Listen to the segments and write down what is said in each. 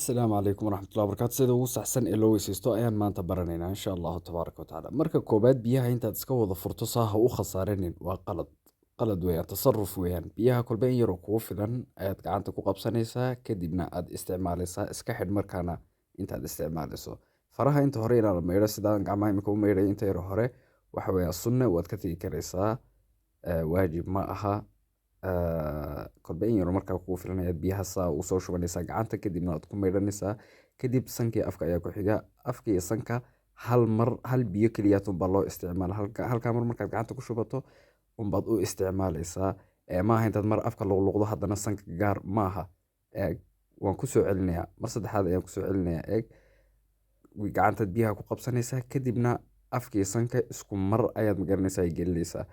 Asalaamu calaykum waraxmatullahi wabarakaatu. Sida ugu saxsan ee loo weysaysto ayaan maanta baranaynaa insha Allahu tabaaraka wa tacaala. Marka koobaad biyaha intaad iska wada furto saa ha u khasaarinin waa qalad. Qalad weeyaan, tasarruf weeyaan. Biyaha kolba in yar oo kugu filan ayaad gacanta ku qabsanaysaa kadibna aad isticmaalaysaa iska xidh markaana intaad isticmaalayso. Faraha inta hore inaan la maydho sidaan gacmaha imika u maydhay inta yar hore waxa weeyaan sunne waad ka tegi karaysaa. Waajib ma aha. Kolba in yar oo markaa kugu filan ayaad biyaha saa u soo shubanaysaa gacanta kadibna waad ku maydhanaysaa. Kadib sankii afka ayaa ku xiga. Afka iyo sanka hal mar hal biyo keliya unbaa loo isticmaala. Halkaa mar markaad gacanta ku shubato unbaad u isticmaalaysaa. Maaha intaad mar afka luqluqdo haddana sanka gaar maaha. Eeg waan ku soo celinayaa. Mar saddexaad ayaan ku soo celinayaa eeg. Gacantaad biyaha ku qabsanaysaa kadibna afka iyo sanka isku mar ayaad magaranaysaa ay gelinaysaa.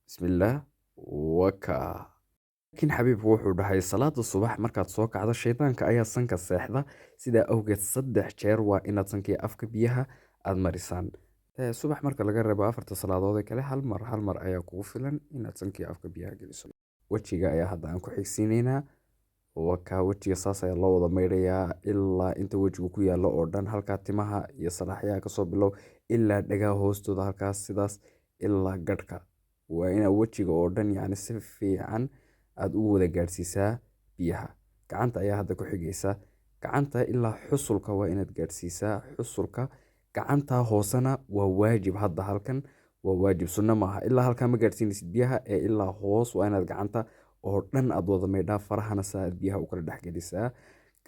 Bismillaah. Waka. Laakiin xabiibku wuxuu dhahay salaada subax markaad soo kacdo shaydaanka ayaa sanka seexda. Sidaa awgeed 3 jeer waa inaad sanka iyo afka biyaha aad marisaan. Subax marka laga reebo 4 salaadood ee kale hal mar ayaa kugu filan inaad sanka iyo afka biyaha geliso. Wajiga ayaa hadda aan ku xigsiinaynaa. Waka wajiga saas ayaa loo wada maydhayaa ilaa inta wajigu ku yaallo oo dhan halkaa timaha iyo salaaxyaha kasoo bilow ilaa dhagaha hoostooda halkaas sidaas ilaa gadhka. Waa inaad wajiga oo dhan yacni si fiican aad u wada gaadhsiisaa biyaha. Gacanta ayaa hadda ku xigaysa. Gacanta ilaa xusulka waa inaad gaadhsiisaa xusulka. Gacanta hoosena waa waajib hadda halkan waa waajib sunno maaha. Ilaa halkaa ma gaadhsiinaysid biyaha ilaa hoos waa inaad gacanta oo dhan aad wada maydhaa farahana saa aad biyaha u kala dhex gelisaa.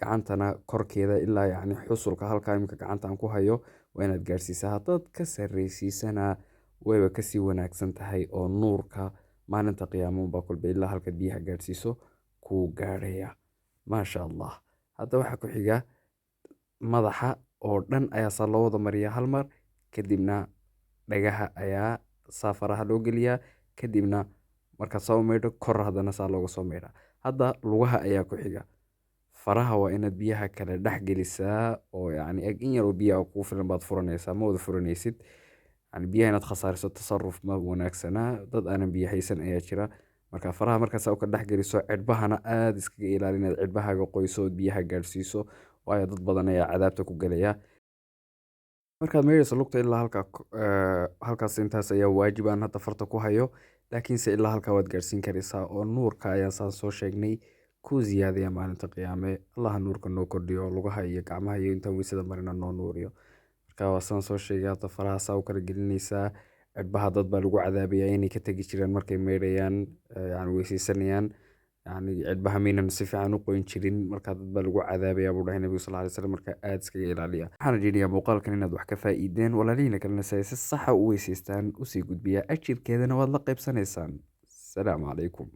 Gacantana korkeeda ilaa yacni xusulka halkaa imika gacanta aan ku hayo waa inaad gaadhsiisaa. Haddaad ka sarreysiisana wayba kasii wanaagsan tahay oo nuurka maalinta qiyaamo unbaa kolba ilaa halkaad biyaha gaadhsiiso kuu gaadhaya. Maasha Allah. Hadda waxaa ku xiga madaxa oo dhan ayaa saa loo wada mariyaa hal mar. Kadibna dhagaha ayaa saa faraha loo geliyaa. Kadibna markaad saa u maydho kor haddana saa looga soo maydhaa. Hadda lugaha ayaa ku xiga. Faraha waa inaad biyaha kala dhex gelisaa oo yacni eeg in yar oo biyaha kugu filan baad furanaysaa ma wada furanaysid. Yani biyaha inaad khasaariso tasarruf ma wanaagsana. Dad aanan biyo haysan ayaa jira. Marka faraha markaas aad ka dhex geliso cidhbahana aad iskaga ilaali inaad cidhbahaaga qoyso oo biyaha gaadhsiiso. Waayo dad badan ayaa cadaabta ku galaya. Markaad maydhayso lugta ilaa halkaas intaas ayaa waajib aan hadda farta ku hayo. Laakiinse ilaa halkaa waad gaadhsiin karaysaa oo nuurka ayaa saan soo sheegnay ku ziyaadaya maalinta qiyaame. Allah nuurka noo kordhiyo lugaha iyo gacmaha iyo intaan weysada marina noo nuuriyo. Marka waa saan soo sheegay hadda faraha saa u kala gelinaysaa. Cidhbaha dad baa lagu cadaabayaa inay ka tagi jireen markay maydhayaan yani weysaysanayaan. Yani cidhbaha maynan si fiican u qoyn jirin marka dad baa lagu cadaabayaa buu dhahay Nabiga sallallahu alayhi wasallam marka aad iskaga ilaaliya. Waxaan rajaynayaa muuqaalkan inaad wax ka faa'iideen walaalihiina kalena si sax ah u weysaystaan u sii gudbiyaa ajirkeedana waad la qaybsanaysaan. Assalaamu calaykum.